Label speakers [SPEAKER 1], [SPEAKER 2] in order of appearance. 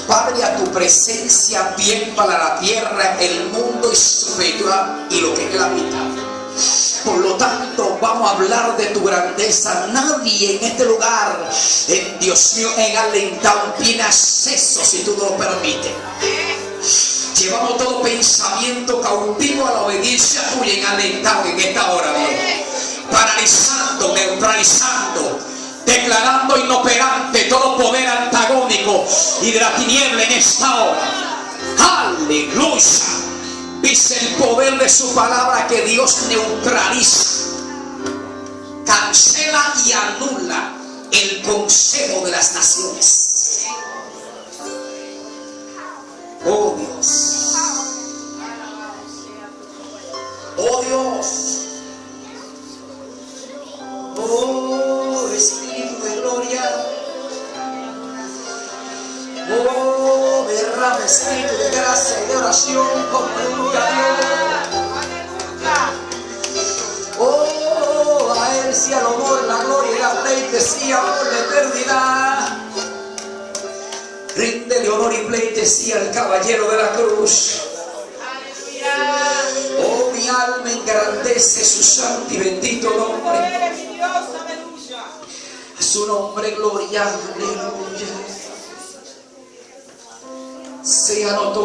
[SPEAKER 1] Padre, a tu presencia bien para la tierra, el mundo y su criatura y lo que él habita. Por lo tanto, vamos a hablar de tu grandeza. Nadie en este lugar, Dios mío, en Allentown tiene acceso si tú no lo permites. Llevamos todo pensamiento cautivo a la obediencia tuya en Allentown en esta hora, Dios. Paralizando, neutralizando, declarando inoperante todo poder antagónico y de la tiniebla en esta hora. Aleluya. Dice el poder de su palabra que Dios neutraliza, cancela y anula el consejo de las naciones. Oh Dios. Oh Dios. Oh Espíritu de gloria. Oh, derrama espíritu de gracia y de oración como nunca Dios. Oh, a él sea el honor, la gloria y la pleitesía por la eternidad. Ríndele honor y pleitesía al caballero de la cruz. Oh, mi alma engrandece su santo y bendito nombre. A su nombre gloria, aleluya. Sea notado.